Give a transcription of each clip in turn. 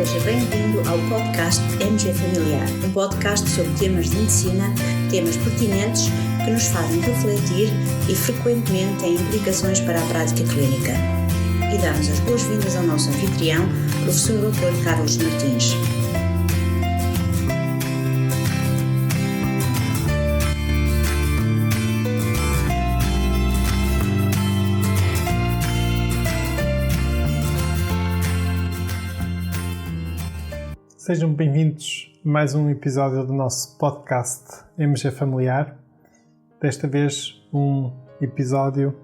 seja bem-vindo ao podcast MG Familiar, um podcast sobre temas de medicina, temas pertinentes que nos fazem refletir e frequentemente têm implicações para a prática clínica. E damos as boas-vindas ao nosso anfitrião, professor Dr. Carlos Martins. Sejam bem-vindos a mais um episódio do nosso podcast MG Familiar. Desta vez um episódio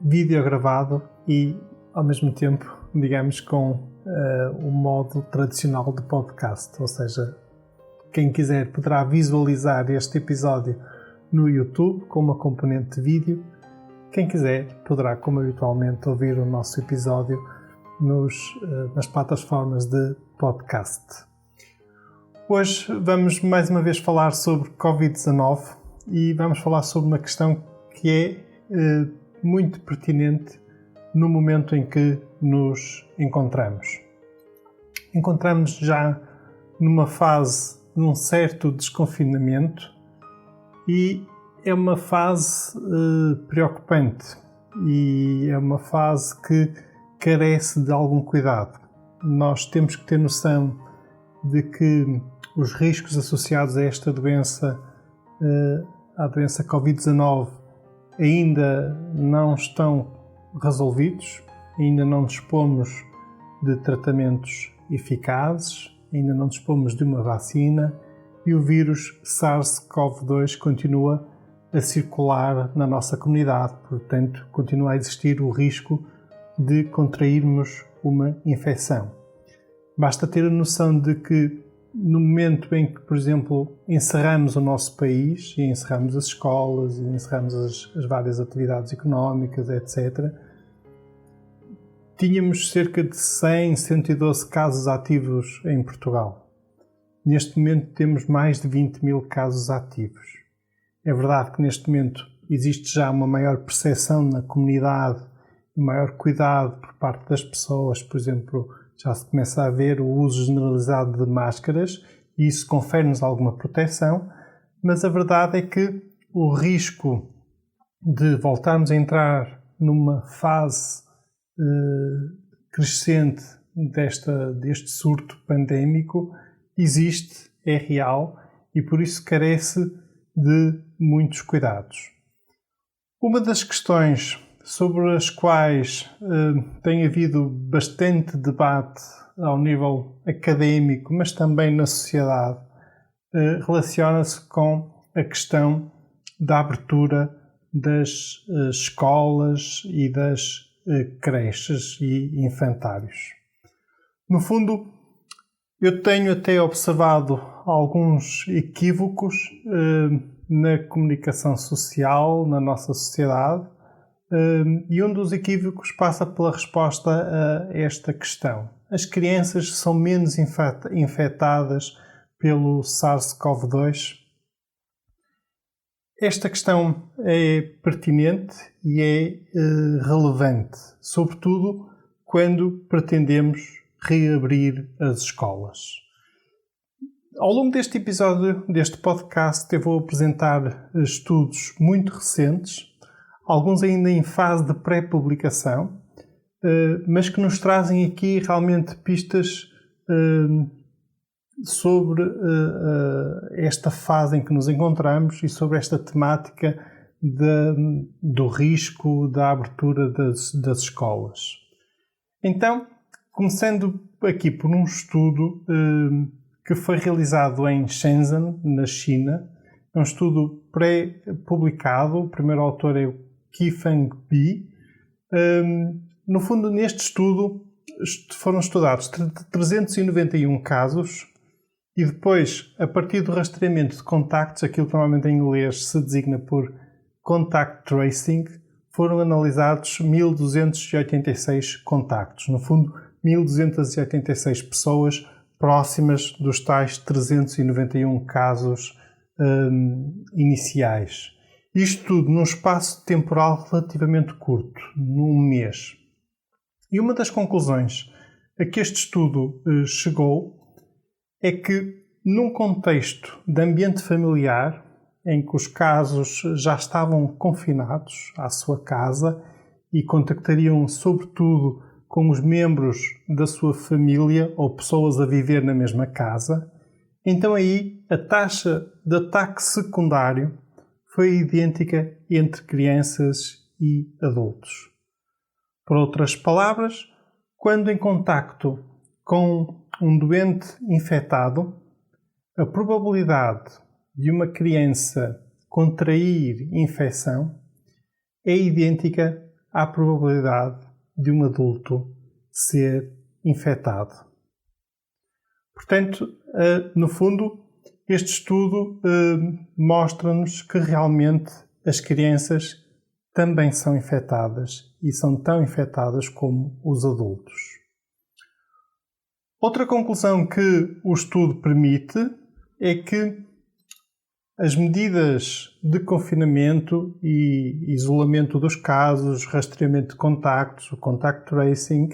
videogravado e, ao mesmo tempo, digamos, com o modo tradicional de podcast. Ou seja, quem quiser poderá visualizar este episódio no YouTube com uma componente de vídeo. Quem quiser poderá, como habitualmente, ouvir o nosso episódio nas plataformas de podcast. Hoje vamos mais uma vez falar sobre Covid-19 e vamos falar sobre uma questão que é muito pertinente no momento em que nos encontramos. Encontramos já numa fase de um certo desconfinamento e é uma fase preocupante e é uma fase que carece de algum cuidado. Nós temos que ter noção de que os riscos associados a esta doença, à doença Covid-19, ainda não estão resolvidos, ainda não dispomos de tratamentos eficazes, ainda não dispomos de uma vacina e o vírus SARS-CoV-2 continua a circular na nossa comunidade, portanto, continua a existir o risco de contrairmos uma infecção. Basta ter a noção de que no momento em que, por exemplo, encerramos o nosso país e encerramos as escolas e encerramos as várias atividades económicas, etc., tínhamos cerca de 100, 112 casos ativos em Portugal. Neste momento temos mais de 20 mil casos ativos. É verdade que neste momento existe já uma maior percepção na comunidade, maior cuidado por parte das pessoas, por exemplo, já se começa a ver o uso generalizado de máscaras e isso confere-nos alguma proteção, mas a verdade é que o risco de voltarmos a entrar numa fase crescente deste surto pandémico existe, é real e por isso carece de muitos cuidados. Uma das questões sobre as quais tem havido bastante debate ao nível académico, mas também na sociedade, relaciona-se com a questão da abertura das escolas e das creches e infantários. No fundo, eu tenho até observado alguns equívocos na comunicação social, na nossa sociedade, e um dos equívocos passa pela resposta a esta questão. As crianças são menos infectadas pelo SARS-CoV-2? Esta questão é pertinente e é relevante, sobretudo quando pretendemos reabrir as escolas. Ao longo deste episódio, deste podcast, eu vou apresentar estudos muito recentes, alguns ainda em fase de pré-publicação, mas que nos trazem aqui realmente pistas sobre esta fase em que nos encontramos e sobre esta temática do risco da abertura das escolas. Então, começando aqui por um estudo que foi realizado em Shenzhen, na China, é um estudo pré-publicado, o primeiro autor é o Qifeng Bi. No fundo, neste estudo foram estudados 391 casos e depois, a partir do rastreamento de contactos, aquilo que normalmente em inglês se designa por contact tracing, foram analisados 1.286 contactos. No fundo, 1.286 pessoas próximas dos tais 391 casos iniciais. Isto tudo num espaço temporal relativamente curto, num mês. E uma das conclusões a que este estudo chegou é que, num contexto de ambiente familiar, em que os casos já estavam confinados à sua casa e contactariam sobretudo com os membros da sua família ou pessoas a viver na mesma casa, então aí a taxa de ataque secundário foi idêntica entre crianças e adultos. Por outras palavras, quando em contacto com um doente infectado, a probabilidade de uma criança contrair infecção é idêntica à probabilidade de um adulto ser infectado. Portanto, no fundo, este estudo mostra-nos que realmente as crianças também são infectadas e são tão infectadas como os adultos. Outra conclusão que o estudo permite é que as medidas de confinamento e isolamento dos casos, rastreamento de contactos, o contact tracing,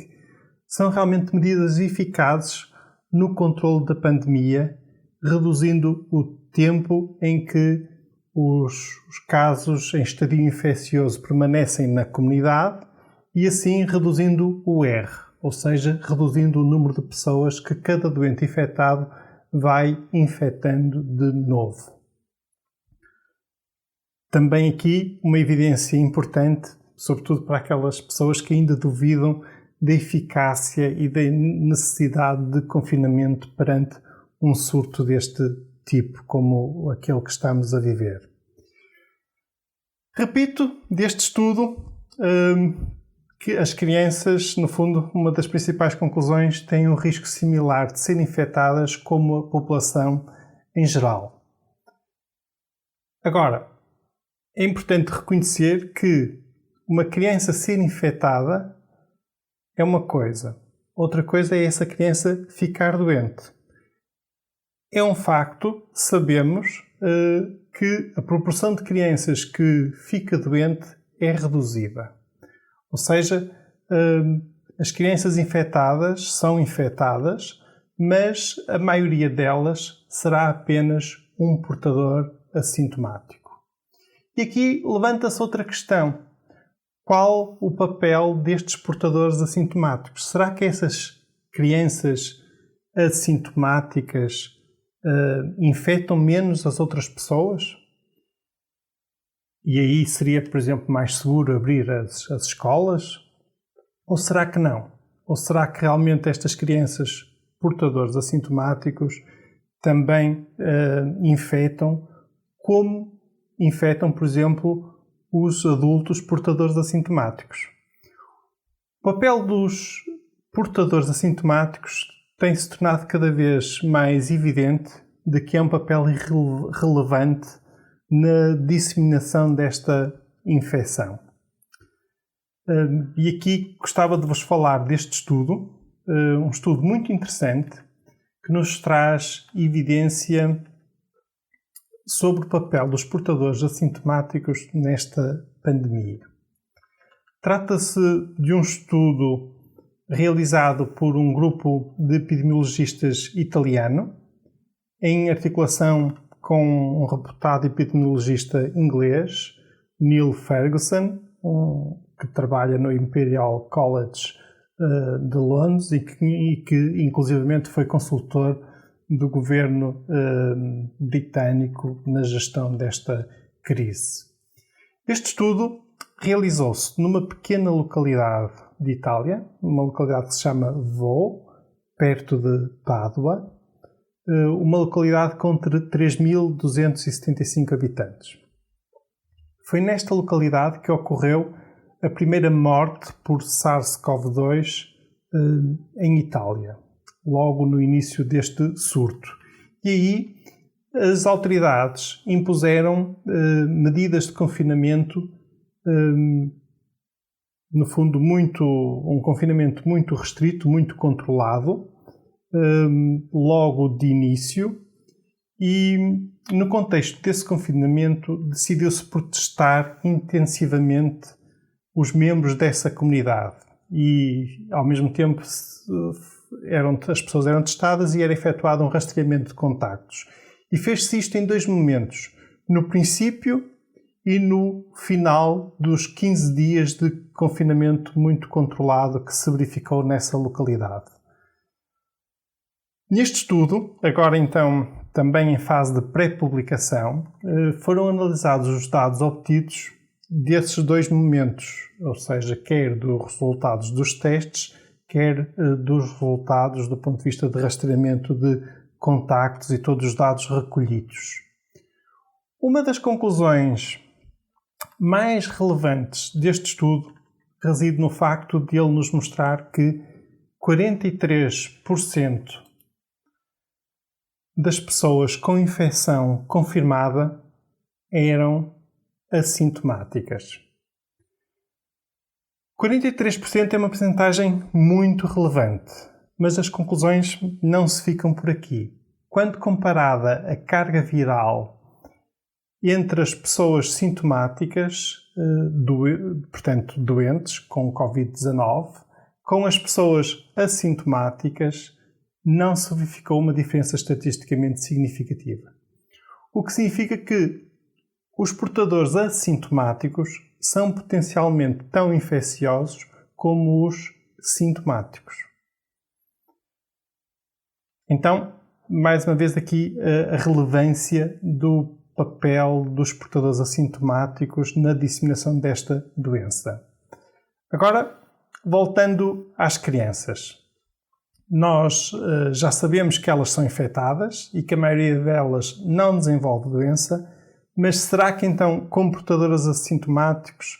são realmente medidas eficazes no controle da pandemia, reduzindo o tempo em que os casos em estadio infeccioso permanecem na comunidade e assim reduzindo o R, ou seja, reduzindo o número de pessoas que cada doente infectado vai infectando de novo. Também aqui uma evidência importante, sobretudo para aquelas pessoas que ainda duvidam da eficácia e da necessidade de confinamento perante um surto deste tipo, como aquele que estamos a viver. Repito, deste estudo, que as crianças, no fundo, uma das principais conclusões, têm um risco similar de serem infectadas como a população em geral. Agora, é importante reconhecer que uma criança ser infectada é uma coisa. Outra coisa é essa criança ficar doente. É um facto, sabemos, que a proporção de crianças que fica doente é reduzida. Ou seja, as crianças infectadas são infectadas, mas a maioria delas será apenas um portador assintomático. E aqui levanta-se outra questão. Qual o papel destes portadores assintomáticos? Será que essas crianças assintomáticas infectam menos as outras pessoas? E aí seria, por exemplo, mais seguro abrir as escolas? Ou será que não? Ou será que realmente estas crianças portadores assintomáticos também infectam como infectam, por exemplo, os adultos portadores assintomáticos? O papel dos portadores assintomáticos tem-se tornado cada vez mais evidente de que é um papel relevante na disseminação desta infecção. E aqui gostava de vos falar deste estudo, um estudo muito interessante que nos traz evidência sobre o papel dos portadores assintomáticos nesta pandemia. Trata-se de um estudo realizado por um grupo de epidemiologistas italiano, em articulação com um reputado epidemiologista inglês, Neil Ferguson, que trabalha no Imperial College de Londres e que inclusivamente foi consultor do governo britânico na gestão desta crise. Este estudo realizou-se numa pequena localidade de Itália, uma localidade que se chama Vaux, perto de Pádua, uma localidade com 3.275 habitantes. Foi nesta localidade que ocorreu a primeira morte por SARS-CoV-2 em Itália, logo no início deste surto. E aí as autoridades impuseram medidas de confinamento, no fundo um confinamento muito restrito, muito controlado, logo de início, e no contexto desse confinamento decidiu-se protestar intensivamente os membros dessa comunidade e ao mesmo tempo as pessoas eram testadas e era efetuado um rastreamento de contactos. E fez-se isto em 2 momentos, no princípio e no final dos 15 dias de confinamento muito controlado que se verificou nessa localidade. Neste estudo, agora então também em fase de pré-publicação, foram analisados os dados obtidos desses 2 momentos, ou seja, quer dos resultados dos testes, quer dos resultados do ponto de vista de rastreamento de contactos e todos os dados recolhidos. Uma das conclusões mais relevantes deste estudo reside no facto de ele nos mostrar que 43% das pessoas com infecção confirmada eram assintomáticas. 43% é uma percentagem muito relevante, mas as conclusões não se ficam por aqui. Quando comparada a carga viral entre as pessoas sintomáticas, portanto doentes com Covid-19, com as pessoas assintomáticas, não se verificou uma diferença estatisticamente significativa. O que significa que os portadores assintomáticos são potencialmente tão infecciosos como os sintomáticos. Então, mais uma vez aqui a relevância do papel dos portadores assintomáticos na disseminação desta doença. Agora, voltando às crianças. Nós já sabemos que elas são infectadas e que a maioria delas não desenvolve doença, mas será que então, como portadoras assintomáticos,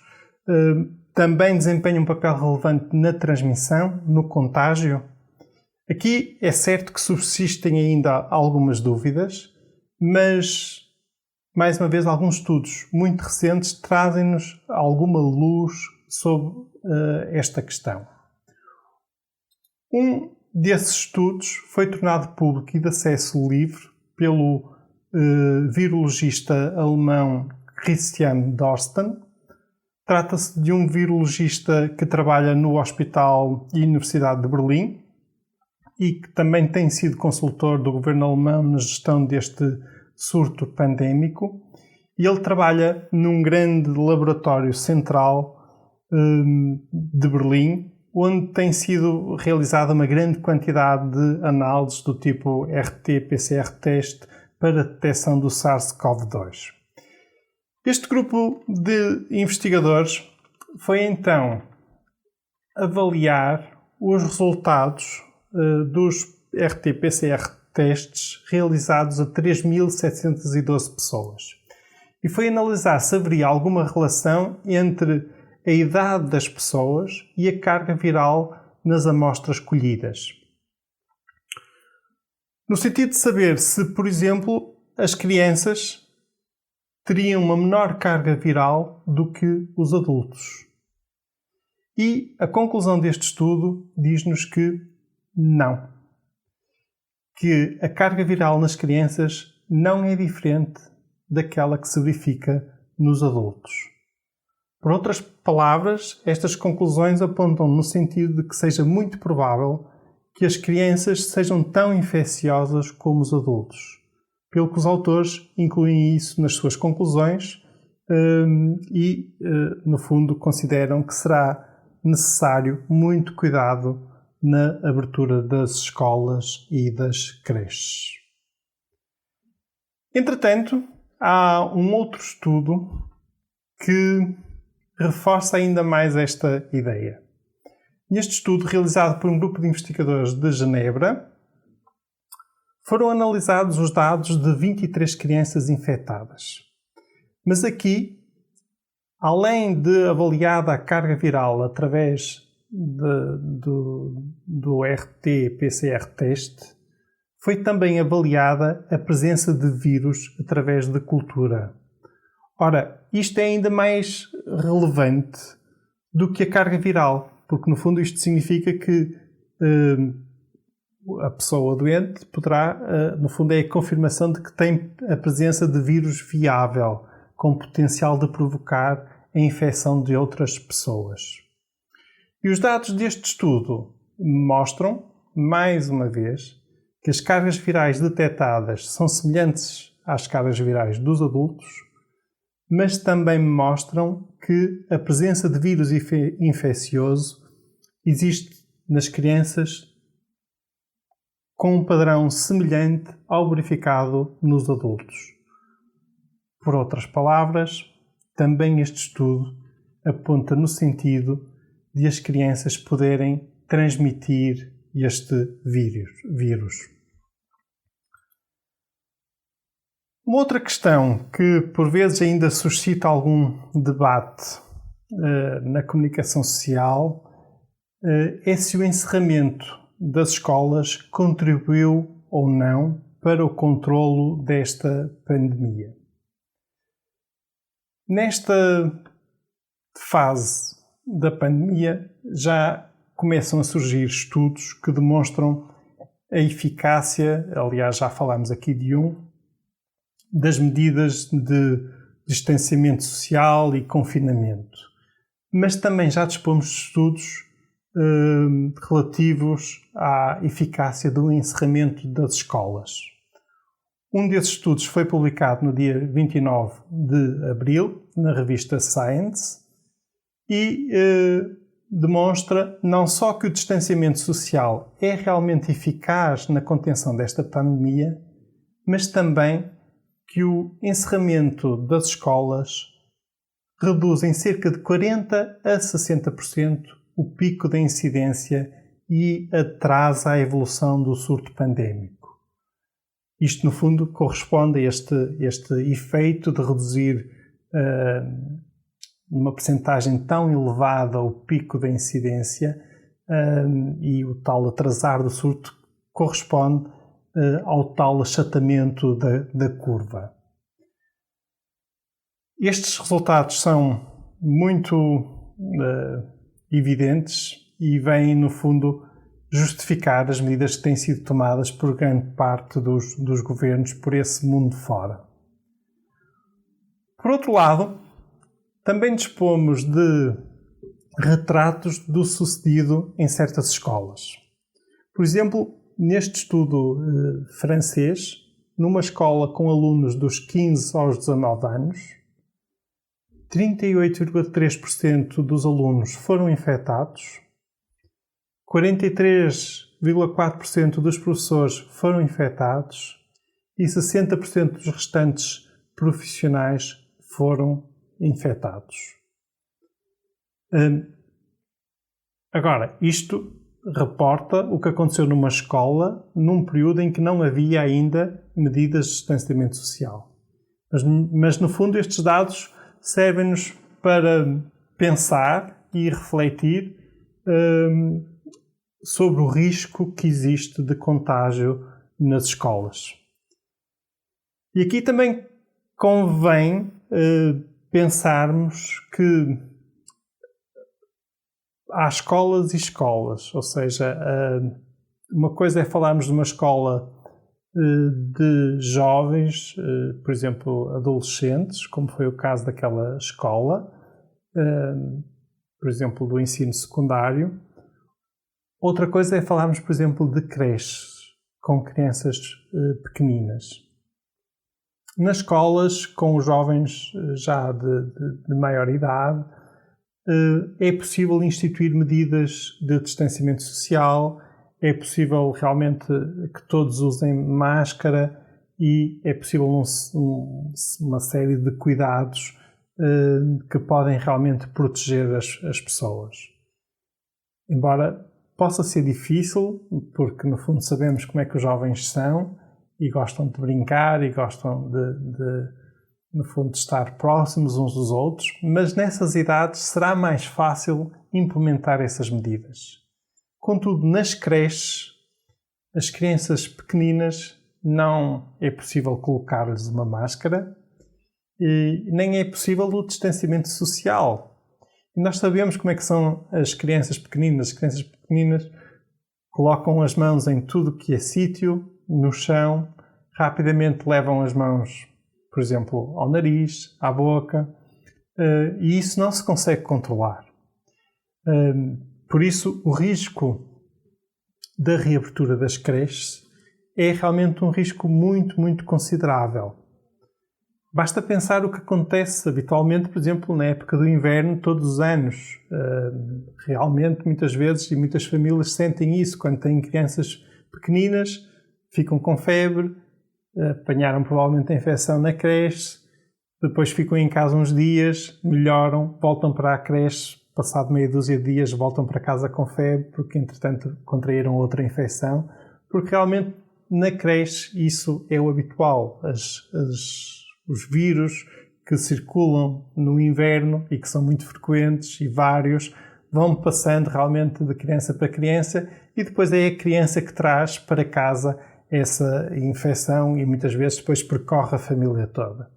também desempenham um papel relevante na transmissão, no contágio? Aqui é certo que subsistem ainda algumas dúvidas, mas, mais uma vez, alguns estudos muito recentes trazem-nos alguma luz sobre esta questão. Um desses estudos foi tornado público e de acesso livre pelo virologista alemão Christian Drosten. Trata-se de um virologista que trabalha no Hospital e Universidade de Berlim e que também tem sido consultor do governo alemão na gestão deste surto pandémico. E ele trabalha num grande laboratório central de Berlim, onde tem sido realizada uma grande quantidade de análises do tipo RT-PCR teste para a detecção do SARS-CoV-2. Este grupo de investigadores foi então avaliar os resultados dos RT-PCR testes realizados a 3.712 pessoas e foi analisar se haveria alguma relação entre a idade das pessoas e a carga viral nas amostras colhidas. No sentido de saber se, por exemplo, as crianças teriam uma menor carga viral do que os adultos. E a conclusão deste estudo diz-nos que não. Que a carga viral nas crianças não é diferente daquela que se verifica nos adultos. Por outras palavras, estas conclusões apontam no sentido de que seja muito provável que as crianças sejam tão infecciosas como os adultos. Pelo que os autores incluem isso nas suas conclusões e, no fundo, consideram que será necessário muito cuidado na abertura das escolas e das creches. Entretanto, há um outro estudo que reforça ainda mais esta ideia. Neste estudo, realizado por um grupo de investigadores de Genebra, foram analisados os dados de 23 crianças infectadas. Mas aqui, além de avaliada a carga viral através do RT-PCR teste, foi também avaliada a presença de vírus através de cultura. Ora, isto é ainda mais relevante do que a carga viral, porque no fundo isto significa que a pessoa doente poderá, no fundo é a confirmação de que tem a presença de vírus viável, com potencial de provocar a infecção de outras pessoas. E os dados deste estudo mostram mais uma vez, que as cargas virais detectadas são semelhantes às cargas virais dos adultos, mas também mostram que a presença de vírus infeccioso existe nas crianças com um padrão semelhante ao verificado nos adultos. Por outras palavras, também este estudo aponta no sentido de as crianças poderem transmitir este vírus. Uma outra questão que por vezes ainda suscita algum debate na comunicação social é se o encerramento das escolas contribuiu ou não para o controlo desta pandemia. Nesta fase da pandemia já começam a surgir estudos que demonstram a eficácia, aliás já falámos aqui de das medidas de distanciamento social e confinamento. Mas também já dispomos de estudos relativos à eficácia do encerramento das escolas. Um desses estudos foi publicado no dia 29 de abril, na revista Science, e demonstra não só que o distanciamento social é realmente eficaz na contenção desta pandemia, mas também que o encerramento das escolas reduz em cerca de 40% a 60% o pico da incidência e atrasa a evolução do surto pandémico. Isto, no fundo, corresponde a este efeito de reduzir uma percentagem tão elevada o pico da incidência e o tal atrasar do surto corresponde ao tal achatamento da curva. Estes resultados são muito evidentes e vêm, no fundo, justificar as medidas que têm sido tomadas por grande parte dos governos por esse mundo fora. Por outro lado, também dispomos de retratos do sucedido em certas escolas. Por exemplo, neste estudo francês, numa escola com alunos dos 15 aos 19 anos, 38,3% dos alunos foram infectados, 43,4% dos professores foram infectados e 60% dos restantes profissionais foram infectados. Agora, isto reporta o que aconteceu numa escola num período em que não havia ainda medidas de distanciamento social. Mas no fundo, estes dados servem-nos para pensar e refletir sobre o risco que existe de contágio nas escolas. E aqui também convém pensarmos que há escolas e escolas, ou seja, uma coisa é falarmos de uma escola de jovens, por exemplo, adolescentes, como foi o caso daquela escola, por exemplo, do ensino secundário. Outra coisa é falarmos, por exemplo, de creches com crianças pequeninas. Nas escolas, com os jovens já de maior idade, é possível instituir medidas de distanciamento social, é possível realmente que todos usem máscara e é possível uma série de cuidados que podem realmente proteger as pessoas. Embora possa ser difícil, porque no fundo sabemos como é que os jovens são e gostam de brincar e gostam no fundo, de estar próximos uns dos outros, mas nessas idades será mais fácil implementar essas medidas. Contudo, nas creches, as crianças pequeninas não é possível colocar-lhes uma máscara e nem é possível o distanciamento social. E nós sabemos como é que são as crianças pequeninas. As crianças pequeninas colocam as mãos em tudo que é sítio, no chão, rapidamente levam as mãos, por exemplo, ao nariz, à boca, e isso não se consegue controlar. Por isso, o risco da reabertura das creches é realmente um risco muito, muito considerável. Basta pensar o que acontece habitualmente, por exemplo, na época do inverno, todos os anos. Realmente, muitas vezes, e muitas famílias sentem isso quando têm crianças pequeninas, ficam com febre, apanharam provavelmente a infecção na creche, depois ficam em casa uns dias, melhoram, voltam para a creche, passado meia dúzia de dias voltam para casa com febre, porque entretanto contraíram outra infecção, porque realmente na creche isso é o habitual. Os vírus que circulam no inverno e que são muito frequentes e vários, vão passando realmente de criança para criança e depois é a criança que traz para casa essa infecção e muitas vezes depois percorre a família toda.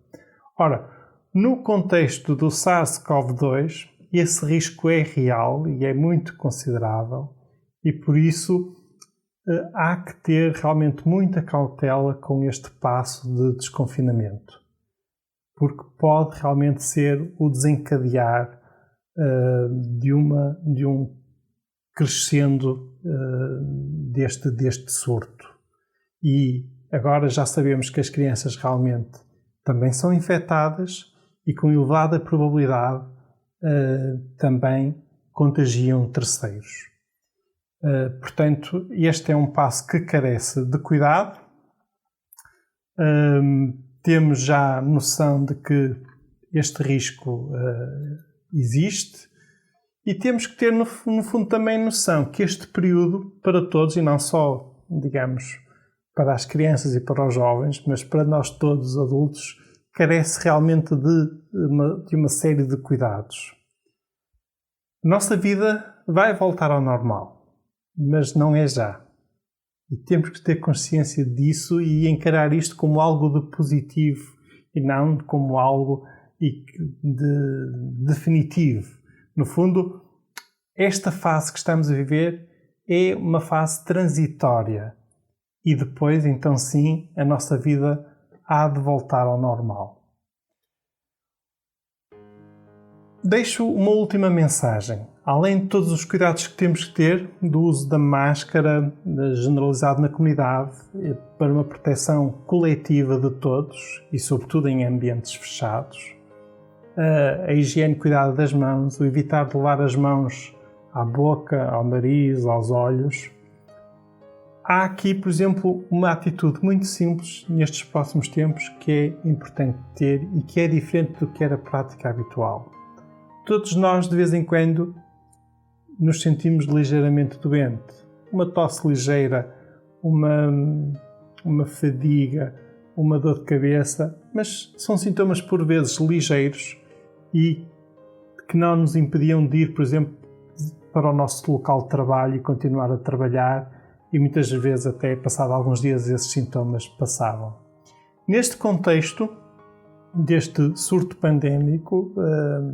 Ora, no contexto do SARS-CoV-2, esse risco é real e é muito considerável e por isso há que ter realmente muita cautela com este passo de desconfinamento, porque pode realmente ser o desencadear de um crescendo deste surto. E agora já sabemos que as crianças realmente também são infectadas e com elevada probabilidade também contagiam terceiros. Portanto, este é um passo que carece de cuidado. Temos já noção de que este risco existe e temos que ter, no fundo, também noção que este período, para todos, e não só, digamos, para as crianças e para os jovens, mas para nós todos, adultos, carece realmente de uma série de cuidados. Nossa vida vai voltar ao normal, mas não é já. E temos que ter consciência disso e encarar isto como algo de positivo e não como algo de definitivo. No fundo, esta fase que estamos a viver é uma fase transitória e depois, então sim, a nossa vida há de voltar ao normal. Deixo uma última mensagem. Além de todos os cuidados que temos que ter, do uso da máscara generalizado na comunidade, para uma proteção coletiva de todos e sobretudo em ambientes fechados, a higiene e cuidado das mãos, o evitar de levar as mãos à boca, ao nariz, aos olhos. Há aqui, por exemplo, uma atitude muito simples nestes próximos tempos que é importante ter e que é diferente do que era a prática habitual. Todos nós, de vez em quando, nos sentimos ligeiramente doentes. Uma tosse ligeira, uma fadiga, uma dor de cabeça, mas são sintomas por vezes ligeiros e que não nos impediam de ir, por exemplo, para o nosso local de trabalho e continuar a trabalhar e muitas vezes até, passado alguns dias, esses sintomas passavam. Neste contexto deste surto pandémico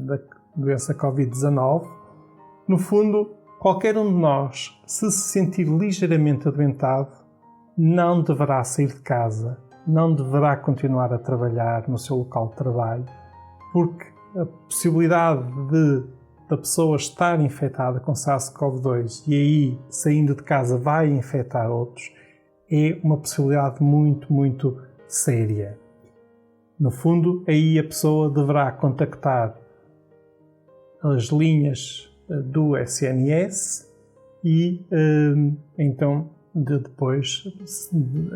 da doença Covid-19, no fundo, qualquer um de nós, se sentir ligeiramente adoentado, não deverá sair de casa, não deverá continuar a trabalhar no seu local de trabalho, porque a possibilidade da pessoa estar infectada com SARS-CoV-2 e aí, saindo de casa, vai infectar outros, é uma possibilidade muito, muito séria. No fundo, aí a pessoa deverá contactar as linhas do SNS e então depois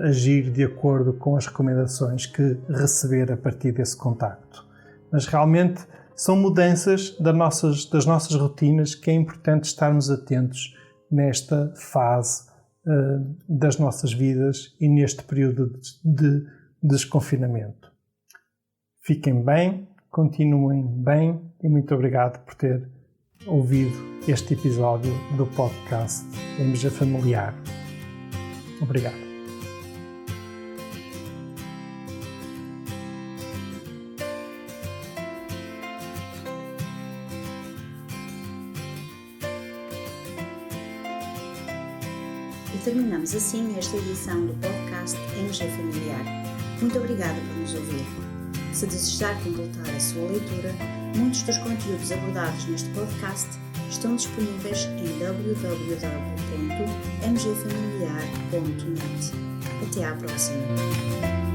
agir de acordo com as recomendações que receber a partir desse contacto. Mas realmente são mudanças das nossas rotinas que é importante estarmos atentos nesta fase das nossas vidas e neste período de desconfinamento. Fiquem bem, continuem bem e muito obrigado por ter ouvido este episódio do podcast MG Familiar. Obrigado. E terminamos assim esta edição do podcast MG Familiar. Muito obrigada por nos ouvir. Se desejar completar a sua leitura, muitos dos conteúdos abordados neste podcast estão disponíveis em www.mgfamiliar.net. Até à próxima!